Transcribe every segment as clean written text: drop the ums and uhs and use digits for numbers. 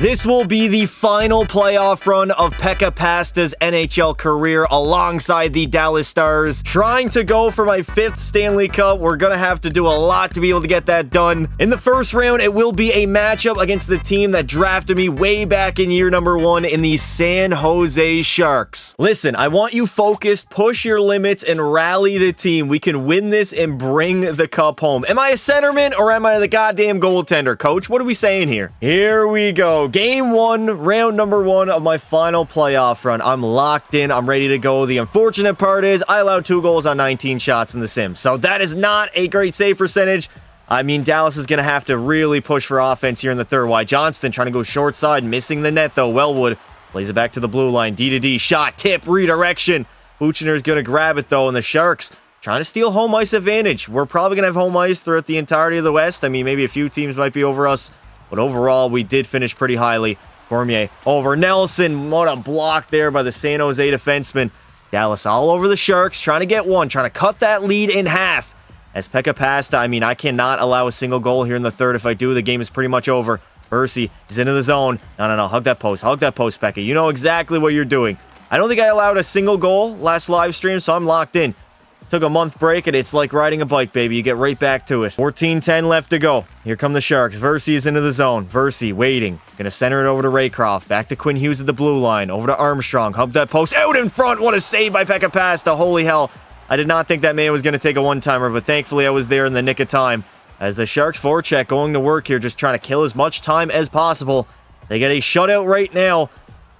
This will be the final playoff run of Pekka Pasta's NHL career alongside the Dallas Stars. Trying to go for my 5th Stanley Cup. We're going to have to do a lot to be able to get that done. In the first round, it will be a matchup against the team that drafted me way back in year number 1 in the San Jose Sharks. Listen, I want you focused, push your limits, and rally the team. We can win this and bring the cup home. Am I a centerman or am I the goddamn goaltender, coach? What are we saying here? Here we go. Game 1, round number 1 of my final playoff run. I'm locked in. I'm ready to go. The unfortunate part is I allowed 2 goals on 19 shots in the sim. So that is not a great save percentage. I mean, Dallas is going to have to really push for offense here in the third. Why Johnston trying to go short side, missing the net though. Wellwood plays it back to the blue line. D to D, shot, tip, redirection. Buchner's going to grab it though, and the Sharks trying to steal home ice advantage. We're probably going to have home ice throughout the entirety of the West. I mean, maybe a few teams might be over us, but overall, we did finish pretty highly. Cormier over Nelson. What a block there by the San Jose defenseman. Dallas all over the Sharks, trying to get one, trying to cut that lead in half. As Pekka Pasta, I mean, I cannot allow a single goal here in the third. If I do, the game is pretty much over. Bercy is into the zone. No. Hug that post, Pekka. You know exactly what you're doing. I don't think I allowed a single goal last live stream, so I'm locked in. Took a month break, and it's like riding a bike, baby. You get right back to it. 14-10 left to go. Here come the Sharks. Versi is into the zone. Versi waiting. Gonna center it over to Raycroft. Back to Quinn Hughes at the blue line. Over to Armstrong. Hub that post. Out in front. What a save by Pekka Pasta. Holy hell. I did not think that man was going to take a one-timer, but thankfully I was there in the nick of time. As the Sharks forecheck going to work here, just trying to kill as much time as possible. They get a shutout right now.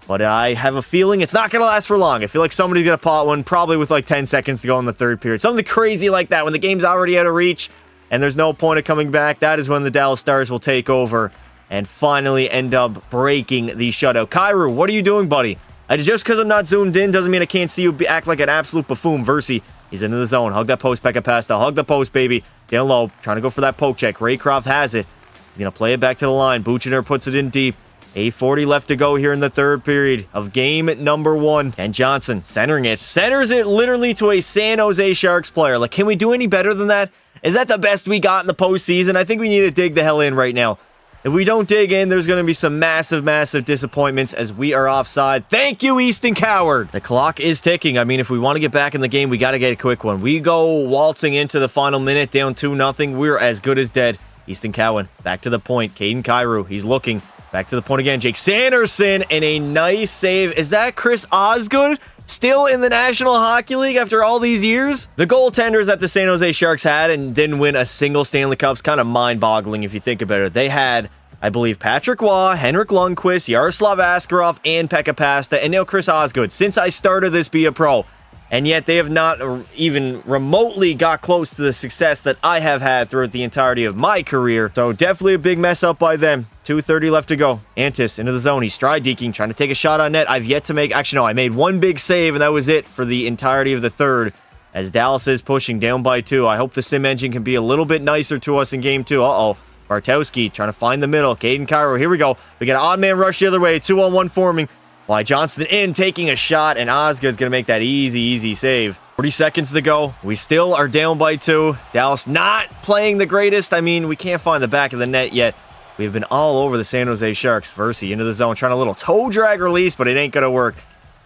But I have a feeling it's not going to last for long. I feel like somebody's going to pot one, probably with like 10 seconds to go in the third period. Something crazy like that when the game's already out of reach and there's no point of coming back. That is when the Dallas Stars will take over and finally end up breaking the shutout. Kyrou, what are you doing, buddy? Just because I'm not zoomed in doesn't mean I can't see you act like an absolute buffoon. Versi, he's into the zone. Hug that post, Pekka Pasta. Hug the post, baby. Down low, trying to go for that poke check. Raycroft has it. He's going to play it back to the line. Buchner puts it in deep. 8:40 left to go here in the third period of game number 1. And Johnson centering it. Centers it literally to a San Jose Sharks player. Like, can we do any better than that? Is that the best we got in the postseason? I think we need to dig the hell in right now. If we don't dig in, there's going to be some massive disappointments as we are offside. Thank you, Easton Coward. The clock is ticking. I mean, if we want to get back in the game, we got to get a quick one. We go waltzing into the final minute, down 2-0. We're as good as dead. Easton Cowan back to the point. Caden Kyrou, he's looking. Back to the point again. Jake Sanderson and a nice save. Is that Chris Osgood still in the National Hockey League after all these years? The goaltenders that the San Jose Sharks had and didn't win a single Stanley Cup's kind of mind-boggling if you think about it. They had, I believe, Patrick Waugh, Henrik Lundqvist, Yaroslav Askarov, and Pekka Pasta, and now Chris Osgood since I started this Be a Pro. And yet they have not even remotely got close to the success that I have had throughout the entirety of my career. So definitely a big mess up by them. 2:30 left to go. Antis into the zone. He's stride deking, trying to take a shot on net. I've yet to make... Actually, no, I made one big save, and that was it for the entirety of the third. As Dallas is pushing down by 2. I hope the sim engine can be a little bit nicer to us in game 2. Uh-oh. Bartowski trying to find the middle. Caden Kyrou. Here we go. We got an odd man rush the other way. 2-on-1 forming. Why Johnston in, taking a shot, and Osgood's going to make that easy save. 40 seconds to go. We still are down by 2. Dallas not playing the greatest. I mean, we can't find the back of the net yet. We've been all over the San Jose Sharks. Versi into the zone, trying a little toe drag release, but it ain't going to work.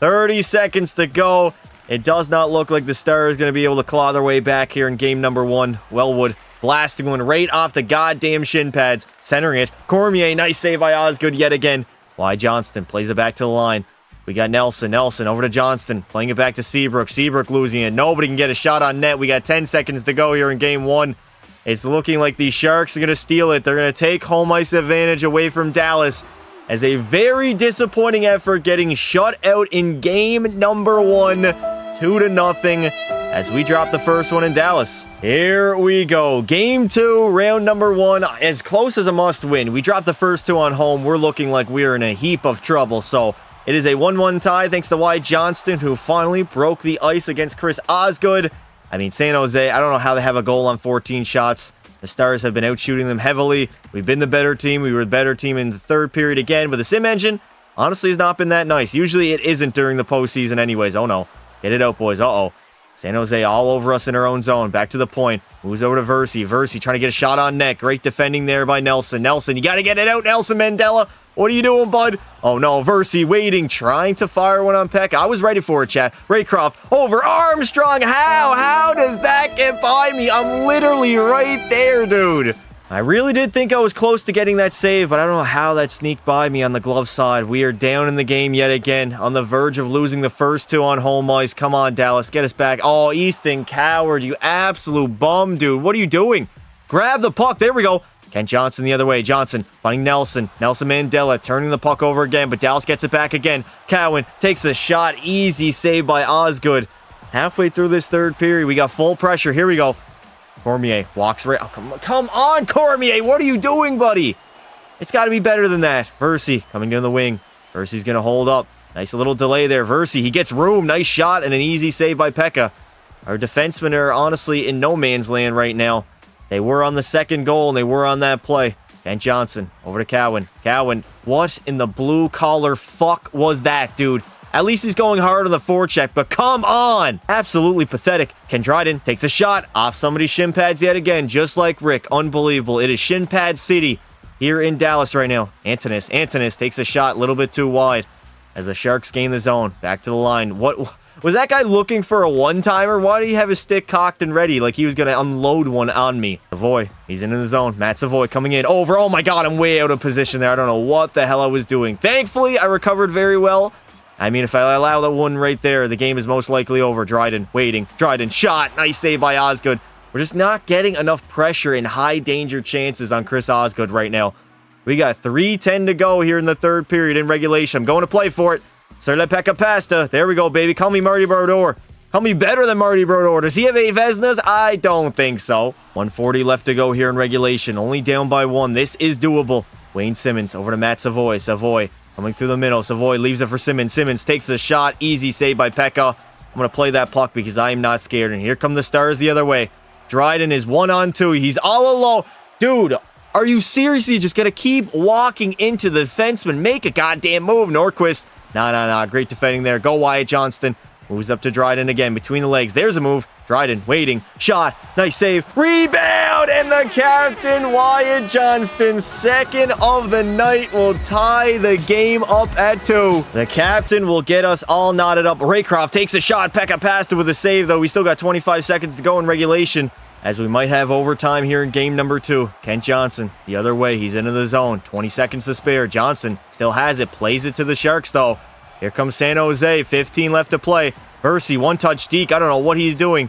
30 seconds to go. It does not look like the Stars going to be able to claw their way back here in game number 1. Wellwood blasting one right off the goddamn shin pads. Centering it. Cormier, nice save by Osgood yet again. Why Johnston plays it back to the line. We got Nelson over to Johnston. Playing it back to Seabrook. Seabrook losing it. Nobody can get a shot on net. We got 10 seconds to go here in game 1. It's looking like the Sharks are going to steal it. They're going to take home ice advantage away from Dallas as a very disappointing effort getting shut out in game number 1. 2-0 as we drop the first one in Dallas. Here we go. Game 2, round number 1, as close as a must win. We dropped the first 2 on home. We're looking like we're in a heap of trouble. So it is a 1-1 tie thanks to Wyatt Johnston, who finally broke the ice against Chris Osgood. I mean, San Jose, I don't know how they have a goal on 14 shots. The Stars have been out shooting them heavily. We've been the better team. We were the better team in the third period again, but the sim engine honestly has not been that nice. Usually it isn't during the postseason anyways. Oh no. Get it out, boys. Uh-oh. San Jose all over us in our own zone. Back to the point. Moves over to Versi. Versi trying to get a shot on net. Great defending there by Nelson. Nelson, you got to get it out, Nelson Mandela. What are you doing, bud? Oh, no. Versi waiting, trying to fire one on Pekka. I was ready for it, chat. Raycroft over Armstrong. How? How does that get by me? I'm literally right there, dude. I really did think I was close to getting that save, but I don't know how that sneaked by me on the glove side. We are down in the game yet again, on the verge of losing the first two on home ice. Come on, Dallas, get us back. Oh, Easton, coward, you absolute bum, dude. What are you doing? Grab the puck. There we go. Kent Johnson the other way. Johnson finding Nelson. Nelson Mandela turning the puck over again, but Dallas gets it back again. Cowan takes a shot. Easy save by Osgood. Halfway through this third period, we got full pressure. Here we go. Cormier walks right. Oh, come on, Cormier. What are you doing, buddy? It's got to be better than that. Versi coming down the wing. Versi's going to hold up. Nice little delay there. Versi, he gets room. Nice shot and an easy save by Pekka. Our defensemen are honestly in no man's land right now. They were on the second goal and they were on that play. Kent Johnson over to Cowan. Cowan, what in the blue collar fuck was that, dude? At least he's going hard on the forecheck, but come on! Absolutely pathetic. Ken Dryden takes a shot off somebody's shin pads yet again, just like Rick. Unbelievable. It is shin pad city here in Dallas right now. Antonis takes a shot a little bit too wide as the Sharks gain the zone. Back to the line. What was that guy looking for, a one-timer? Why did he have his stick cocked and ready like he was going to unload one on me? Savoy, he's in the zone. Matt Savoy coming in over. Oh my god, I'm way out of position there. I don't know what the hell I was doing. Thankfully, I recovered very well. I mean, if I allow that one right there, the game is most likely over. Dryden waiting. Dryden shot. Nice save by Osgood. We're just not getting enough pressure in high danger chances on Chris Osgood right now. We got 3:10 to go here in the third period in regulation. I'm going to play for it. Serle Pekka Pasta. There we go, baby. Call me Marty Brodeur. Call me better than Marty Brodeur. Does he have 8 Vezinas? I don't think so. 1:40 left to go here in regulation. Only down by 1. This is doable. Wayne Simmons over to Matt Savoy. Savoy coming through the middle. Savoy leaves it for Simmons. Simmons takes a shot. Easy save by Pekka. I'm going to play that puck because I am not scared. And here come the Stars the other way. Dryden is 1-on-2. He's all alone. Dude, are you seriously just going to keep walking into the defenseman? Make a goddamn move, Norquist. Nah. Great defending there. Go Wyatt Johnston. Moves up to Dryden again. Between the legs. There's a move. Dryden waiting. Shot. Nice save. Rebound. And the captain, Wyatt Johnston, second of the night, will tie the game up at 2. The captain will get us all knotted up. Raycroft takes a shot. Pekka passed it with a save, though. We still got 25 seconds to go in regulation, as we might have overtime here in game number 2. Kent Johnson, the other way. He's into the zone. 20 seconds to spare. Johnson still has it. Plays it to the Sharks, though. Here comes San Jose. 15 left to play. Versi, one-touch deke. I don't know what he's doing.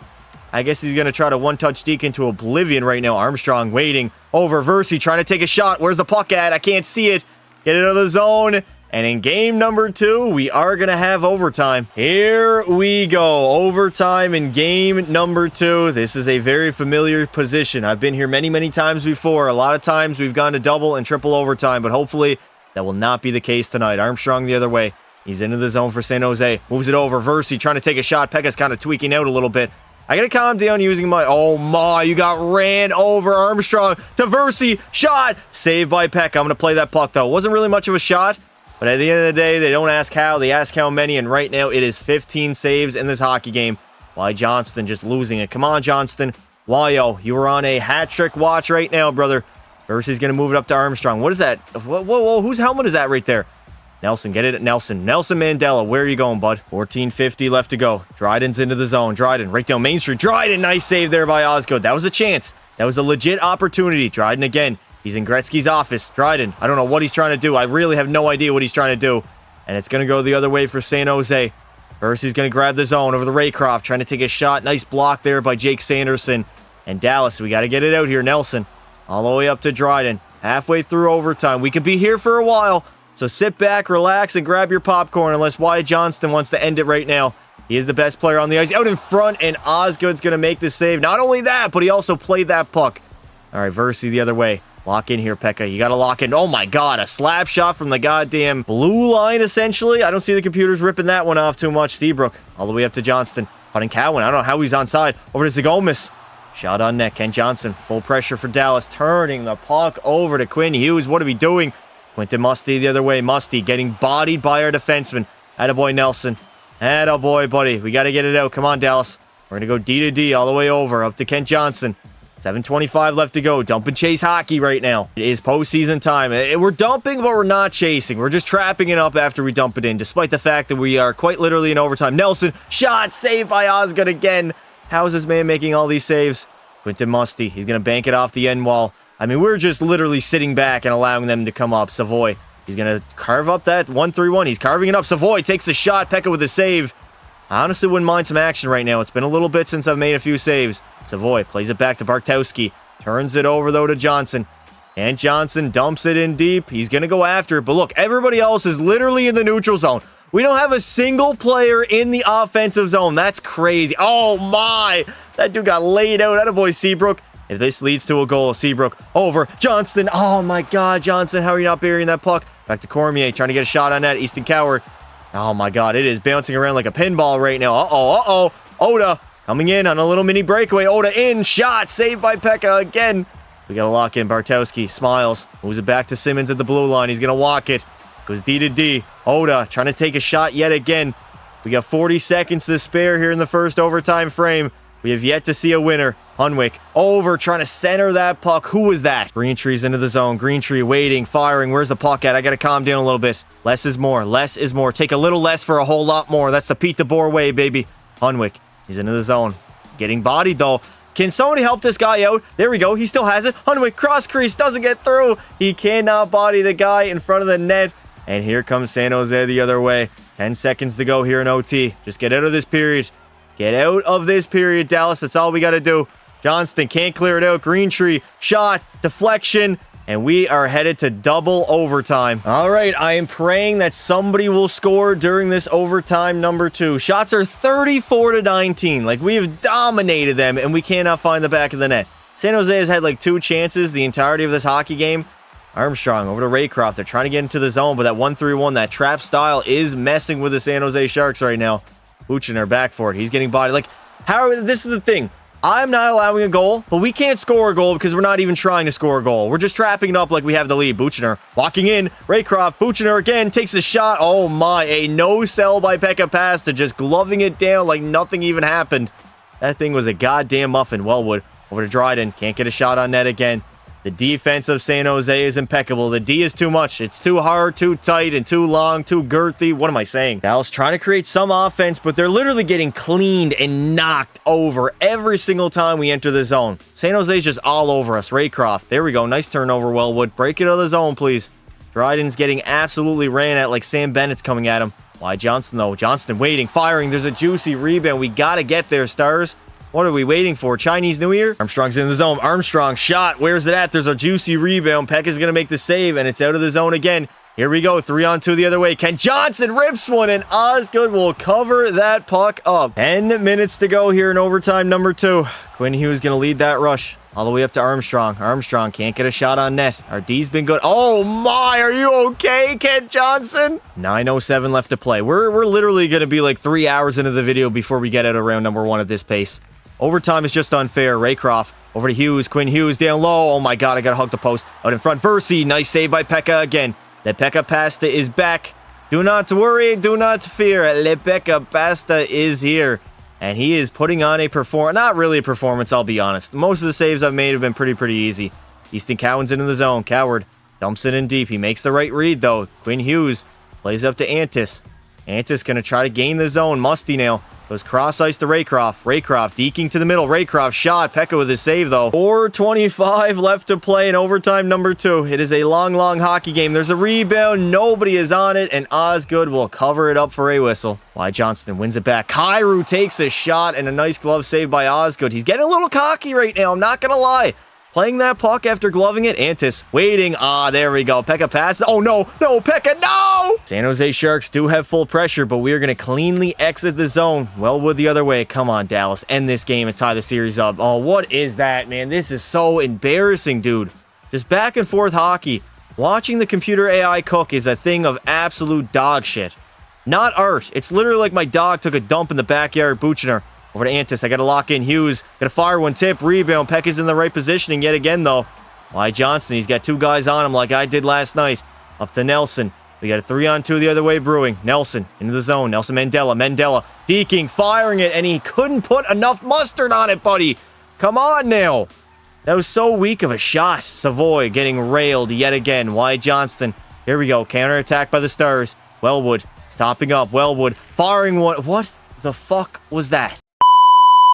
I guess he's going to try to one-touch deke into oblivion right now. Armstrong waiting over Versi, trying to take a shot. Where's the puck at? I can't see it. Get it out of the zone. And in game number 2, we are going to have overtime. Here we go. Overtime in game number 2. This is a very familiar position. I've been here many, many times before. A lot of times we've gone to double and triple overtime, but hopefully that will not be the case tonight. Armstrong the other way. He's into the zone for San Jose. Moves it over. Versi trying to take a shot. Pekka's kind of tweaking out a little bit. I gotta calm down using my... Oh my, you got ran over. Armstrong to Versi. Shot. Saved by Pekka. I'm gonna play that puck, though. Wasn't really much of a shot, but at the end of the day, they don't ask how. They ask how many, and right now it is 15 saves in this hockey game. Why Johnston just losing it. Come on, Johnston. Wyo, you are on a hat-trick watch right now, brother. Versi's gonna move it up to Armstrong. What is that? Whoa. Whose helmet is that right there? Nelson, get it at Nelson. Nelson Mandela, where are you going, bud? 14:50 left to go. Dryden's into the zone. Dryden, right down Main Street. Dryden, nice save there by Osgood. That was a chance. That was a legit opportunity. Dryden again. He's in Gretzky's office. Dryden, I don't know what he's trying to do. I really have no idea what he's trying to do. And it's going to go the other way for San Jose. Versi's going to grab the zone over the Raycroft, trying to take a shot. Nice block there by Jake Sanderson. And Dallas, we got to get it out here. Nelson, all the way up to Dryden. Halfway through overtime. We could be here for a while. So sit back, relax, and grab your popcorn unless Wyatt Johnston wants to end it right now. He is the best player on the ice. Out in front, and Osgood's going to make the save. Not only that, but he also played that puck. All right, Versi the other way. Lock in here, Pekka. You got to lock in. Oh, my God. A slap shot from the goddamn blue line, essentially. I don't see the computers ripping that one off too much. Seabrook all the way up to Johnston. Fighting Cowan. I don't know how he's onside. Over to Zagomas. Shot on net. Ken Johnson. Full pressure for Dallas. Turning the puck over to Quinn Hughes. What are we doing? Quentin Musty the other way. Musty getting bodied by our defenseman. Attaboy Nelson. Attaboy, buddy. We got to get it out. Come on, Dallas. We're going to go D to D all the way over, up to Kent Johnson. 7:25 left to go. Dump and chase hockey right now. It is postseason time. We're dumping, but we're not chasing. We're just trapping it up after we dump it in, despite the fact that we are quite literally in overtime. Nelson, shot, saved by Osgood again. How is this man making all these saves? Quinton Musty, he's going to bank it off the end wall. I mean, we're just literally sitting back and allowing them to come up. Savoy, he's going to carve up that 1-3-1. He's carving it up. Savoy takes the shot. Pekka with the save. I honestly wouldn't mind some action right now. It's been a little bit since I've made a few saves. Savoy plays it back to Bartowski. Turns it over, though, to Johnson. And Johnson dumps it in deep. He's going to go after it. But look, everybody else is literally in the neutral zone. We don't have a single player in the offensive zone. That's crazy. Oh, my. That dude got laid out. Attaboy, Seabrook. If this leads to a goal, Seabrook over. Johnston. Oh, my God, Johnson. How are you not burying that puck? Back to Cormier, trying to get a shot on that. Easton Coward. Oh, my God. It is bouncing around like a pinball right now. Uh-oh. Oda coming in on a little mini breakaway. Oda in. Shot. Saved by Pekka again. We got to lock in. Bartowski smiles. Moves it back to Simmons at the blue line. He's going to walk it. Goes D to D. Oda trying to take a shot yet again. We got 40 seconds to spare here in the first overtime frame. We have yet to see a winner. Hunwick over, trying to center that puck. Who was that? Greentree's into the zone. Greentree waiting, firing. Where's the puck at? I got to calm down a little bit. Less is more. Less is more. Take a little less for a whole lot more. That's the Pete DeBoer way, baby. Hunwick, he's into the zone. Getting bodied, though. Can somebody help this guy out? There we go. He still has it. Hunwick, cross crease, doesn't get through. He cannot body the guy in front of the net. And here comes San Jose the other way. 10 seconds to go here in OT. Just get out of this period. Get out of this period, Dallas. That's all we got to do. Johnston can't clear it out. Greentree, shot, deflection, and we are headed to double overtime. All right, I am praying that somebody will score during this overtime number 2. Shots are 34-19. Like, we have dominated them, and we cannot find the back of the net. San Jose has had like 2 chances the entirety of this hockey game. Armstrong over to Raycroft. They're trying to get into the zone, but that 1-3-1, that trap style is messing with the San Jose Sharks right now. Buchner back for it. He's getting bodied. Like, this is the thing. I'm not allowing a goal, but we can't score a goal because we're not even trying to score a goal. We're just trapping it up like we have the lead. Buchner walking in. Raycroft. Buchner again takes a shot. Oh my. A no-sell by Pekka Pasta, just gloving it down like nothing even happened. That thing was a goddamn muffin. Wellwood over to Dryden. Can't get a shot on net again. The defense of San Jose is impeccable. The D is too much. It's too hard, too tight, and too long, too girthy. What am I saying? Dallas trying to create some offense, but they're literally getting cleaned and knocked over every single time we enter the zone. San Jose's just all over us. Raycroft. There we go. Nice turnover, Wellwood. Break it out of the zone, please. Dryden's getting absolutely ran at like Sam Bennett's coming at him. Why Johnston, though? Johnston waiting, firing. There's a juicy rebound. We got to get there, Stars. What are we waiting for? Chinese New Year? Armstrong's in the zone. Armstrong shot. Where's it at? There's a juicy rebound. Pekka's going to make the save, and it's out of the zone again. Here we go. 3-on-2 the other way. Kent Johnson rips one, and Osgood will cover that puck up. 10 minutes to go here in overtime number 2. Quinn Hughes going to lead that rush all the way up to Armstrong. Armstrong can't get a shot on net. Our D's been good. Oh, my. Are you okay, Kent Johnson? 9:07 left to play. We're literally going to be like 3 hours into the video before we get out of round number 1 at this pace. Overtime is just unfair. Raycroft over to Hughes. Quinn Hughes down low. Oh my God, I got to hug the post. Out in front, Versi. Nice save by Pekka again. Le Pekka Pasta is back. Do not worry. Do not fear. Le Pekka Pasta is here. And he is putting on a performance. Not really a performance, I'll be honest. Most of the saves I've made have been pretty easy. Easton Cowan's into the zone. Coward dumps it in deep. He makes the right read, though. Quinn Hughes plays up to Antis. Antis going to try to gain the zone. Musty now. Goes cross ice to Raycroft. Raycroft deking to the middle. Raycroft shot. Pekka with his save, though. 4:25 left to play in overtime number 2. It is a long hockey game. There's a rebound. Nobody is on it, and Osgood will cover it up for a whistle. Why Johnston wins it back. Kyrou takes a shot, and a nice glove save by Osgood. He's getting a little cocky right now. I'm not going to lie. Playing that puck after gloving it. Antis waiting. There we go. Pekka passes. Oh, no. No, Pekka, no! San Jose Sharks do have full pressure, but we are going to cleanly exit the zone. Wellwood the other way. Come on, Dallas. End this game and tie the series up. Oh, what is that, man? This is so embarrassing, dude. Just back and forth hockey. Watching the computer AI cook is a thing of absolute dog shit. Not art. It's literally like my dog took a dump in the backyard. Buchner. Over to Antis. I got to lock in Hughes. Got to fire one tip. Rebound. Pekka's in the right positioning yet again, though. Why Johnston? He's got 2 guys on him like I did last night. Up to Nelson. We got a 3-on-2 the other way brewing. Nelson into the zone. Nelson Mandela. Deking, firing it, and he couldn't put enough mustard on it, buddy. Come on now. That was so weak of a shot. Savoy getting railed yet again. Wyatt Johnston. Here we go. Counterattack by the Stars. Wellwood stopping up. Wellwood firing one. What the fuck was that?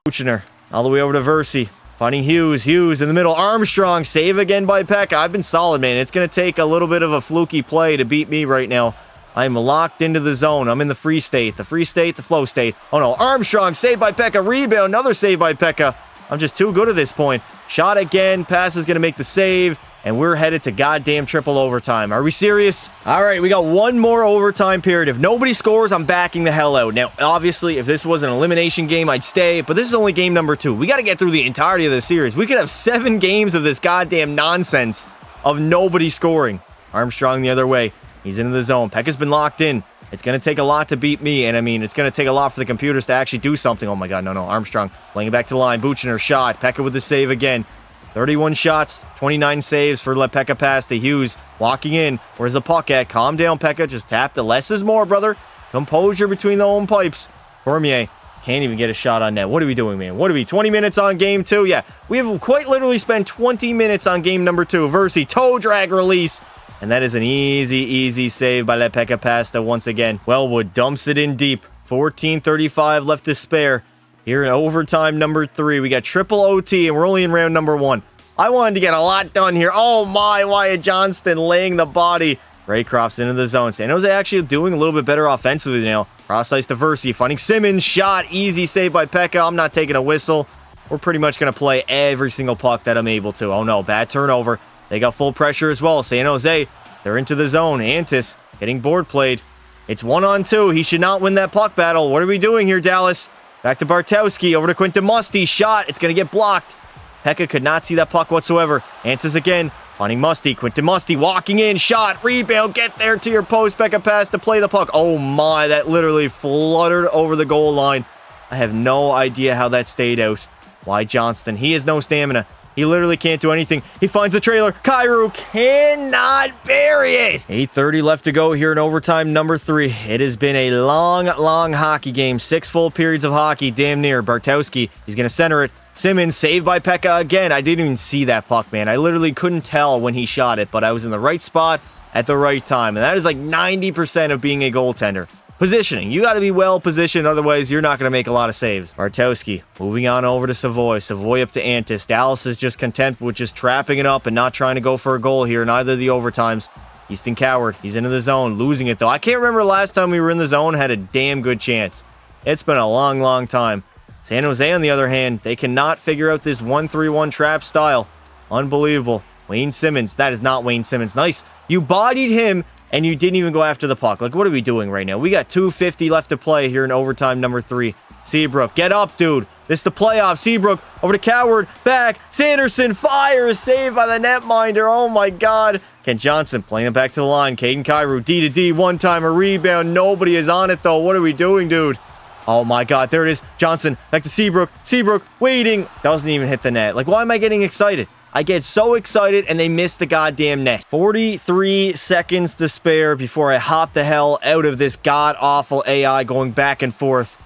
Buchner all the way over to Versi. Finding Hughes in the middle. Armstrong, save again by Pekka. I've been solid, man. It's going to take a little bit of a fluky play to beat me right now. I'm locked into the zone. I'm in the free state. The flow state. Oh, no. Armstrong, save by Pekka. Rebound, another save by Pekka. I'm just too good at this point. Shot again. Pass is going to make the save. And we're headed to goddamn triple overtime. Are we serious? All right, we got one more overtime period. If nobody scores, I'm backing the hell out. Now, obviously, if this was an elimination game, I'd stay. But this is only game number 2. We got to get through the entirety of the series. We could have 7 games of this goddamn nonsense of nobody scoring. Armstrong the other way. He's into the zone. Pekka's been locked in. It's going to take a lot to beat me. And, I mean, it's going to take a lot for the computers to actually do something. Oh, my God. No. Armstrong laying it back to the line. Buchner shot. Pekka with the save again. 31 shots, 29 saves for Pekka pass to Hughes. Walking in. Where's the puck at? Calm down, Pekka. Just tap the less is more, brother. Composure between the home pipes. Cormier can't even get a shot on net. What are we doing, man? 20 minutes on game 2? Yeah, we have quite literally spent 20 minutes on game number 2. Versi, toe drag release. And that is an easy save by Pekka Pasta once again. Wellwood dumps it in deep. 14:35 left to spare. Here in overtime number 3, we got triple OT, and we're only in round number 1. I wanted to get a lot done here. Oh my, Wyatt Johnston laying the body. Raycroft's into the zone. San Jose actually doing a little bit better offensively now. Cross ice to Versi, finding Simmons. Shot, easy save by Pekka. I'm not taking a whistle. We're pretty much going to play every single puck that I'm able to. Oh no, bad turnover. They got full pressure as well. San Jose, they're into the zone. Antis getting board played. It's 1-on-2. He should not win that puck battle. What are we doing here, Dallas? Back to Bartowski, over to Quinton Musty. Shot, it's going to get blocked. Pekka could not see that puck whatsoever. Antis again, finding Musty. Quinton Musty walking in. Shot, rebound, get there to your post. Pekka pass to play the puck. Oh my, that literally fluttered over the goal line. I have no idea how that stayed out. Wyatt Johnston, he has no stamina. He literally can't do anything. He finds the trailer. Kyrou cannot bury it. 8:30 left to go here in overtime number 3. It has been a long hockey game. 6 full periods of hockey, damn near. Bartowski, he's going to center it. Simmons, saved by Pekka again. I didn't even see that puck, man. I literally couldn't tell when he shot it, but I was in the right spot at the right time. And that is like 90% of being a goaltender. Positioning. You got to be well positioned, otherwise you're not going to make a lot of saves. Bartowski moving on over to Savoy. Savoy up to Antis. Dallas is just content with just trapping it up and not trying to go for a goal here in either of the overtimes. Easton Coward, he's into the zone, losing it though. I can't remember last time we were in the zone, had a damn good chance. It's been a long time. San Jose, on the other hand, they cannot figure out this 1-3-1 trap style. Unbelievable. Wayne Simmons. That is not Wayne Simmons. Nice. You bodied him, and you didn't even go after the puck. Like, what are we doing right now? We got 2:50 left to play here in overtime number 3. Seabrook, get up, dude. This is the playoff. Seabrook, over to Coward, back. Sanderson fires, saved by the netminder. Oh, my God. Kent Johnson playing it back to the line. Caden Kyrou, D-to-D, one-timer, rebound. Nobody is on it, though. What are we doing, dude? Oh, my God. There it is. Johnson, back to Seabrook. Seabrook, waiting. Doesn't even hit the net. Like, why am I getting excited? I get so excited, and they miss the goddamn net. 43 seconds to spare before I hop the hell out of this god-awful AI going back and forth.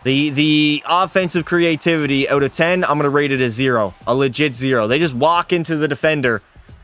The offensive creativity, out of 10, I'm going to rate it a 0. A legit 0. They just walk into the defender,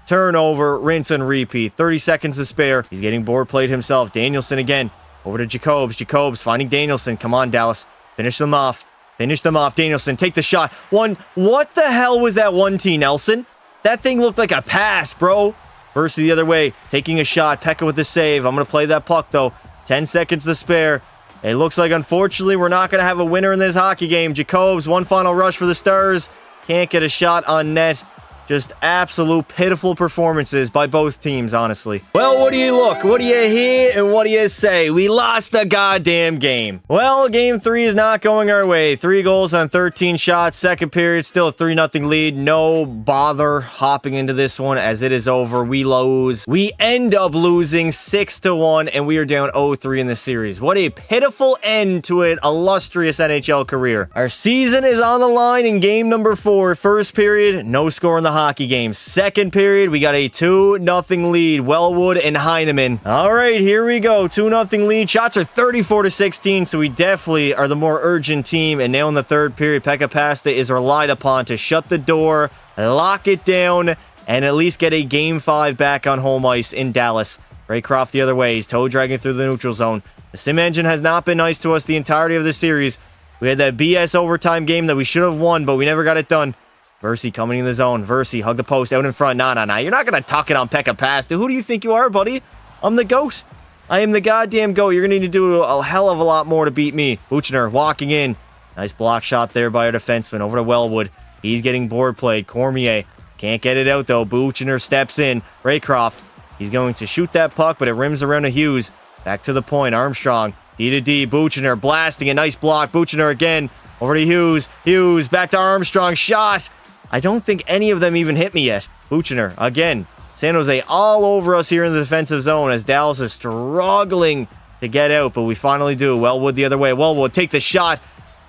turnover, rinse and repeat. 30 seconds to spare. He's getting board played himself. Danielson again. Over to Jacobs. Jacobs finding Danielson. Come on, Dallas. Finish them off. Finish them off. Danielson, take the shot. What the hell was that 1T, Nelson? That thing looked like a pass, bro. Versus the other way, taking a shot. Pekka with the save. I'm going to play that puck, though. 10 seconds to spare. It looks like, unfortunately, we're not going to have a winner in this hockey game. Jacobs, one final rush for the Stars. Can't get a shot on net. Just absolute pitiful performances by both teams, honestly. Well, what do you look? What do you hear? And what do you say? We lost the goddamn game. Well, game 3 is not going our way. 3 goals on 13 shots. Second period, still a 3-0 lead. No bother hopping into this one as it is over. We lose. We end up losing 6-1, and we are down 0-3 in the series. What a pitiful end to an illustrious NHL career. Our season is on the line in game number 4. First period, no score in the hockey game. Second period, we got a 2-0 lead. Wellwood and Heineman. All right, here we go. 2-0 lead. Shots are 34-16, so we definitely are the more urgent team. And now in the third period, Pekka Pasta is relied upon to shut the door, lock it down, and at least get a Game 5 back on home ice in Dallas. Raycroft the other way. He's toe dragging through the neutral zone. The sim engine has not been nice to us the entirety of this series. We had that BS overtime game that we should have won, but we never got it done. Versi coming in the zone. Versi, hug the post out in front. Nah. You're not going to tuck it on Pekka Pasta. Who do you think you are, buddy? I'm the GOAT. I am the goddamn GOAT. You're going to need to do a hell of a lot more to beat me. Buchner walking in. Nice block shot there by our defenseman. Over to Wellwood. He's getting board played. Cormier can't get it out, though. Buchner steps in. Raycroft. He's going to shoot that puck, but it rims around to Hughes. Back to the point. Armstrong. D to D. Buchner blasting a nice block. Buchner again. Over to Hughes. Hughes back to Armstrong. Shot. I don't think any of them even hit me yet. Buchner again. San Jose all over us here in the defensive zone as Dallas is struggling to get out, but we finally do. Wellwood the other way. Wellwood take the shot.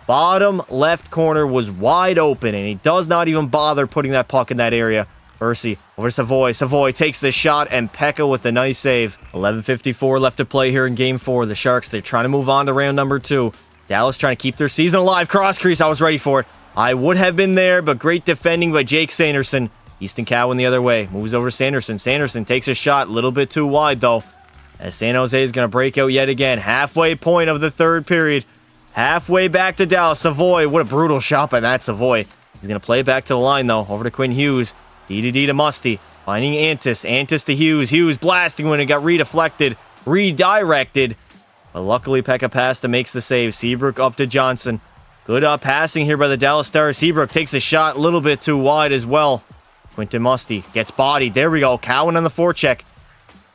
Bottom left corner was wide open, and he does not even bother putting that puck in that area. Versi over to Savoy. Savoy takes the shot, and Pekka with the nice save. 11:54 left to play here in Game 4. The Sharks, they're trying to move on to round number 2. Dallas trying to keep their season alive. Cross crease, I was ready for it. I would have been there, but great defending by Jake Sanderson. Easton Cowan the other way. Moves over to Sanderson. Sanderson takes a shot. A little bit too wide, though. As San Jose is going to break out yet again. Halfway point of the third period. Halfway back to Dallas. Savoy. What a brutal shot by that Savoy. He's going to play it back to the line, though. Over to Quinn Hughes. D to Musty. Finding Antis. Antis to Hughes. Hughes blasting when it got redeflected. Redirected. But luckily, Pekka Pasta makes the save. Seabrook up to Johnson. Good passing here by the Dallas Stars. Seabrook takes a shot a little bit too wide as well. Quinton Musty gets bodied. There we go. Cowan on the forecheck.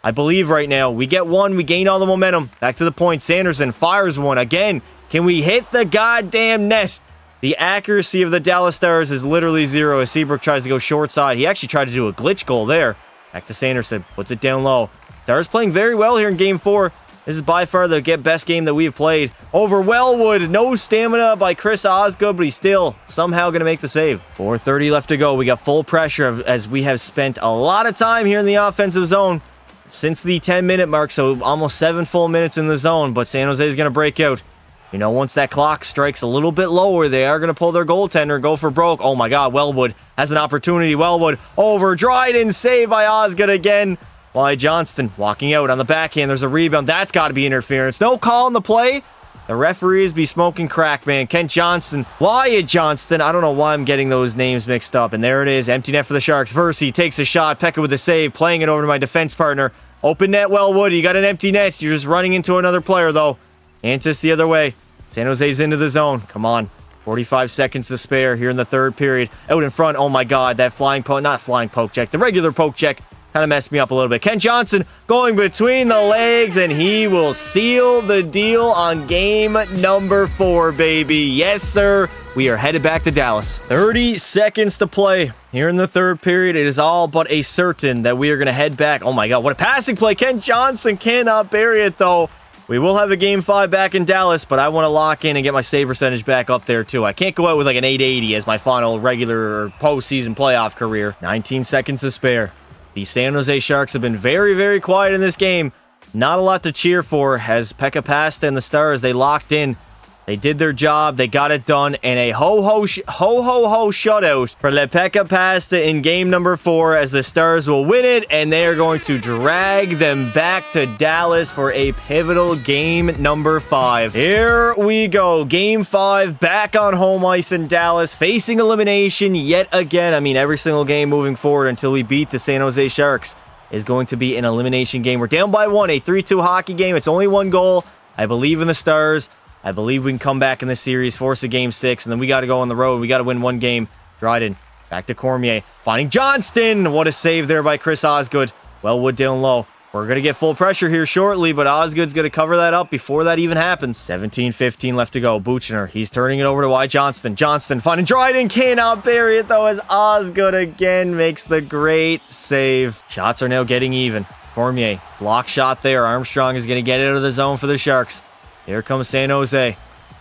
I believe right now. We get one. We gain all the momentum. Back to the point. Sanderson fires one. Again, can we hit the goddamn net? The accuracy of the Dallas Stars is literally zero as Seabrook tries to go short side. He actually tried to do a glitch goal there. Back to Sanderson. Puts it down low. Stars playing very well here in Game 4. This is by far the best game that we've played. Over Wellwood. No stamina by Chris Osgood, but he's still somehow going to make the save. 4:30 left to go. We got full pressure as we have spent a lot of time here in the offensive zone since the 10-minute mark, so almost 7 full minutes in the zone, but San Jose is going to break out. You know, once that clock strikes a little bit lower, they are going to pull their goaltender and go for broke. Oh my God, Wellwood has an opportunity. Wellwood over Dryden, save by Osgood again. Wyatt Johnston walking out on the backhand. There's a rebound. That's got to be interference. No call on the play. The referees be smoking crack, man. Kent Johnston. Wyatt Johnston. I don't know why I'm getting those names mixed up. And there it is. Empty net for the Sharks. Versi takes a shot. Pekka with a save. Playing it over to my defense partner. Open net, Wellwood. You got an empty net. You're just running into another player, though. Antis the other way. San Jose's into the zone. Come on. 45 seconds to spare here in the third period. Out in front. Oh, my God. That flying poke. Not flying poke check. The regular poke check. Kind of messed me up a little bit. Kent Johnson going between the legs, and he will seal the deal on game number 4, baby. Yes, sir. We are headed back to Dallas. 30 seconds to play here in the third period. It is all but a certain that we are going to head back. Oh, my God. What a passing play. Kent Johnson cannot bury it, though. We will have a Game 5 back in Dallas, but I want to lock in and get my save percentage back up there, too. I can't go out with like an 880 as my final regular or postseason playoff career. 19 seconds to spare. The San Jose Sharks have been very, very quiet in this game. Not a lot to cheer for as Pekka Pasta and the Stars, they locked in. They did their job. They got it done. And a ho-ho shutout for Le Pekka Pasta in game number 4 as the Stars will win it. And they are going to drag them back to Dallas for a pivotal game number 5. Here we go. Game 5 back on home ice in Dallas. Facing elimination yet again. I mean, every single game moving forward until we beat the San Jose Sharks is going to be an elimination game. We're down by 1. A 3-2 hockey game. It's only 1 goal. I believe in the Stars. I believe we can come back in this series, force a game 6, and then we got to go on the road. We got to win 1 game. Dryden, back to Cormier, finding Johnston. What a save there by Chris Osgood. Wellwood down low. We're going to get full pressure here shortly, but Osgood's going to cover that up before that even happens. 17:15 left to go. Buchner, he's turning it over to Wyatt Johnston. Johnston finding Dryden, cannot bury it though as Osgood again makes the great save. Shots are now getting even. Cormier, block shot there. Armstrong is going to get it out of the zone for the Sharks. Here comes San Jose.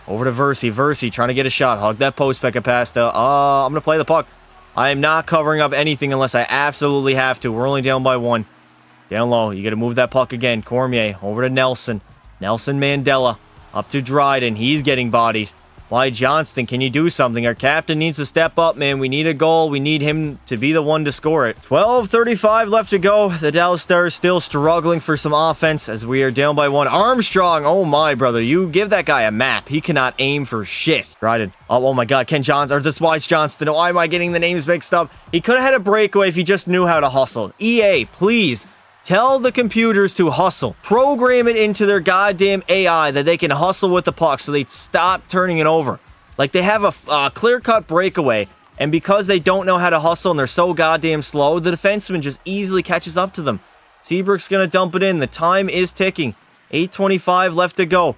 Over to Versi. Versi trying to get a shot. Hug that post, Pekka Pasta. I'm going to play the puck. I am not covering up anything unless I absolutely have to. We're only down by 1. Down low. You got to move that puck again. Cormier over to Nelson. Nelson Mandela up to Dryden. He's getting bodied. Wyatt Johnston, can you do something? Our captain needs to step up, man. We need a goal. We need him to be the one to score it. 12:35 left to go. The Dallas Stars still struggling for some offense as we are down by 1. Armstrong, oh my, brother. You give that guy a map. He cannot aim for shit. Dryden. Oh my God. Ken Johnson, or this Wyatt Johnston. Why am I getting the names mixed up? He could have had a breakaway if he just knew how to hustle. EA, please. Tell the computers to hustle. Program it into their goddamn AI that they can hustle with the puck so they stop turning it over. Like, they have a clear-cut breakaway, and because they don't know how to hustle and they're so goddamn slow, the defenseman just easily catches up to them. Seabrook's going to dump it in. The time is ticking. 8:25 left to go.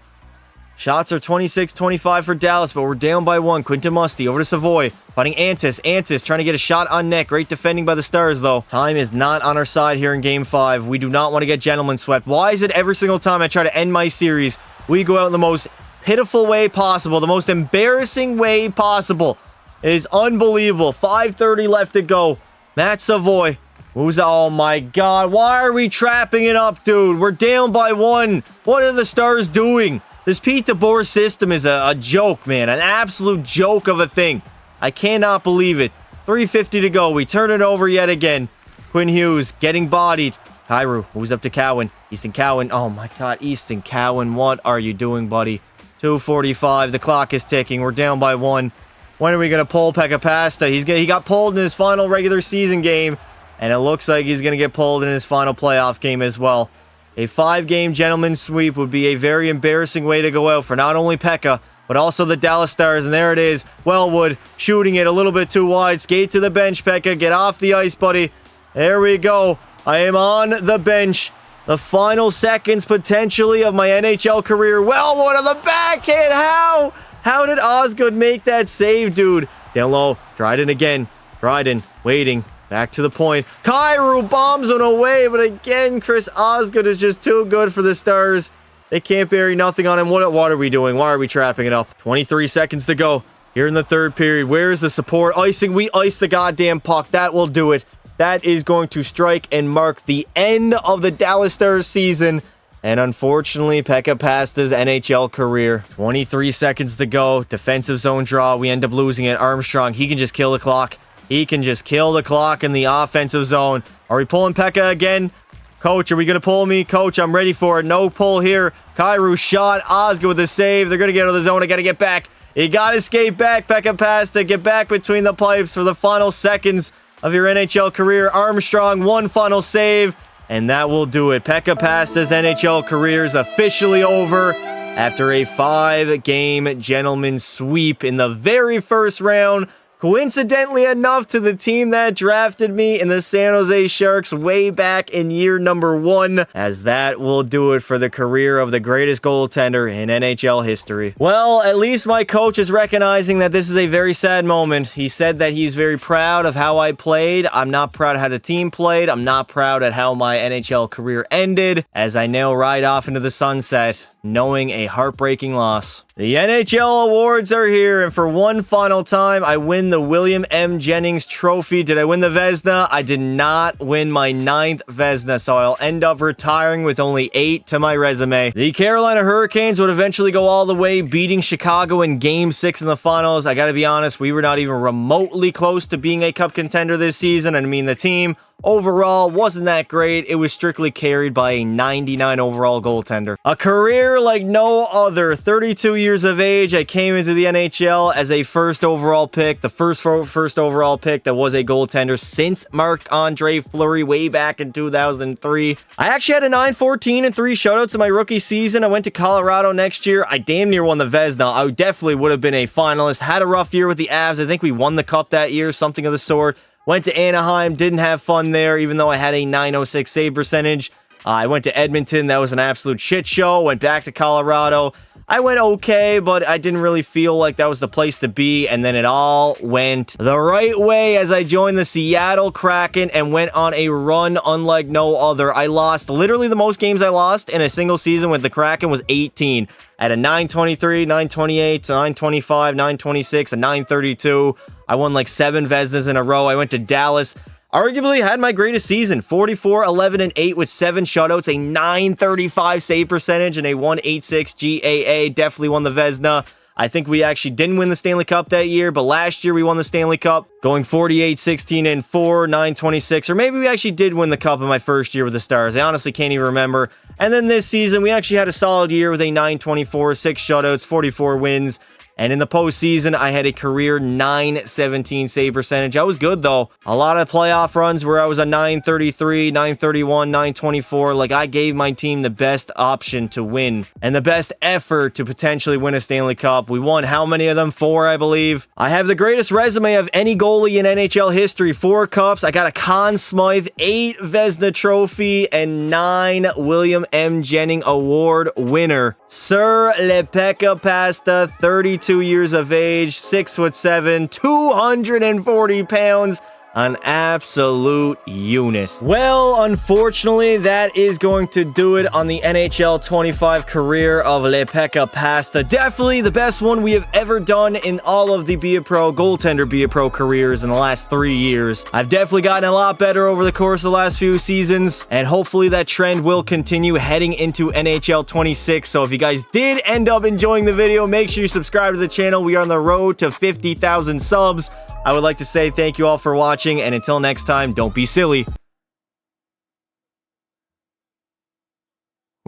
Shots are 26-25 for Dallas, but we're down by 1. Quinton Musty over to Savoy. Fighting Antis. Antis trying to get a shot on net. Great defending by the Stars, though. Time is not on our side here in Game 5. We do not want to get gentlemen swept. Why is it every single time I try to end my series, we go out in the most pitiful way possible, the most embarrassing way possible? It is unbelievable. 5:30 left to go. Matt Savoy. Who's that? Oh, my God. Why are we trapping it up, dude? We're down by 1. What are the Stars doing? This Pete DeBoer system is a joke, man. An absolute joke of a thing. I cannot believe it. 3:50 to go. We turn it over yet again. Quinn Hughes getting bodied. Kyrou moves up to Cowan. Easton Cowan. Oh, my God. Easton Cowan, what are you doing, buddy? 2:45. The clock is ticking. We're down by 1. When are we going to pull Pekka Pasta? He got pulled in his final regular season game, and it looks like he's going to get pulled in his final playoff game as well. A 5-game gentleman sweep would be a very embarrassing way to go out for not only Pekka, but also the Dallas Stars. And there it is. Wellwood shooting it a little bit too wide. Skate to the bench, Pekka. Get off the ice, buddy. There we go. I am on the bench. The final seconds, potentially, of my NHL career. Wellwood on the backhand. How? How did Osgood make that save, dude? Down low. Dryden again. Dryden waiting. Back to the point. Kyrou bombs one away, but again, Chris Osgood is just too good for the Stars. They can't bury nothing on him. What are we doing? Why are we trapping it up? 23 seconds to go here in the third period. Where is the support? Icing. We ice the goddamn puck. That will do it. That is going to strike and mark the end of the Dallas Stars season. And unfortunately, Pekka Pasta's NHL career. 23 seconds to go. Defensive zone draw. We end up losing it. Armstrong, he can just kill the clock. He can just kill the clock in the offensive zone. Are we pulling Pekka again? Coach, are we going to pull me? Coach, I'm ready for it. No pull here. Kyrou shot. Osgood with the save. They're going to get out of the zone. I got to get back. You got to skate back, Pekka Pasta. Get back between the pipes for the final seconds of your NHL career. Armstrong, one final save, and that will do it. Pekka Pasta's NHL career is officially over after a 5-game gentleman sweep in the very first round. Coincidentally enough, to the team that drafted me in the San Jose Sharks way back in year number 1, as that will do it for the career of the greatest goaltender in NHL history. Well, at least my coach is recognizing that this is a very sad moment. He said that he's very proud of how I played. I'm not proud of how the team played. I'm not proud at how my NHL career ended, as I now ride off into the sunset, knowing a heartbreaking loss. The NHL awards are here, and for one final time, I win the William M. Jennings Trophy. Did I win the Vezina? I did not win my 9th Vezina, so I'll end up retiring with only 8 to my resume. The Carolina Hurricanes would eventually go all the way, beating Chicago in Game 6 in the finals. I gotta be honest, we were not even remotely close to being a cup contender this season. I mean, the team overall wasn't that great. It was strictly carried by a 99 overall goaltender. A career like no other. 32 years of age, I came into the NHL as a first overall pick. The first overall pick that was a goaltender since Marc-Andre Fleury way back in 2003. I actually had a 9-14 and 3 shutouts in my rookie season. I went to Colorado next year. I damn near won the Vezina. I definitely would have been a finalist. Had a rough year with the Avs. I think we won the cup that year, something of the sort. Went to Anaheim, didn't have fun there, even though I had a .906 save percentage. I went to Edmonton, that was an absolute shit show. Went back to Colorado. I went okay, but I didn't really feel like that was the place to be, and then it all went the right way as I joined the Seattle Kraken and went on a run unlike no other. I lost, literally the most games I lost in a single season with the Kraken was 18. At a 923, 928, 925, 926, a 932. I won like 7 Vezinas in a row. I went to Dallas. Arguably had my greatest season, 44, 11, and 8 with 7 shutouts, a 935 save percentage, and a 186 GAA. Definitely won the Vezina. I think we actually didn't win the Stanley Cup that year, but last year we won the Stanley Cup, going 48, 16, and 4, 926, or maybe we actually did win the Cup in my first year with the Stars. I honestly can't even remember. And then this season, we actually had a solid year with a 924, 6 shutouts, 44 wins. And in the postseason, I had a career 917 save percentage. I was good, though. A lot of playoff runs where I was a 933, 931, 924. Like, I gave my team the best option to win and the best effort to potentially win a Stanley Cup. We won how many of them? 4, I believe. I have the greatest resume of any goalie in NHL history. 4 cups. I got a Conn Smythe, 8 Vezina Trophy, and 9 William M. Jennings Award winner. Sir Le Pekka Pasta, 32 years of age, 6'7", 240 pounds, an absolute unit. Well, unfortunately, that is going to do it on the NHL 25 career of Le Pekka Pasta. Definitely the best one we have ever done in all of the Be a Pro, goaltender Be a Pro careers in the last 3 years. I've definitely gotten a lot better over the course of the last few seasons, and hopefully that trend will continue heading into NHL 26. So if you guys did end up enjoying the video, make sure you subscribe to the channel. We are on the road to 50,000 subs. I would like to say thank you all for watching, and until next time, don't be silly.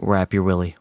Wrap your willy.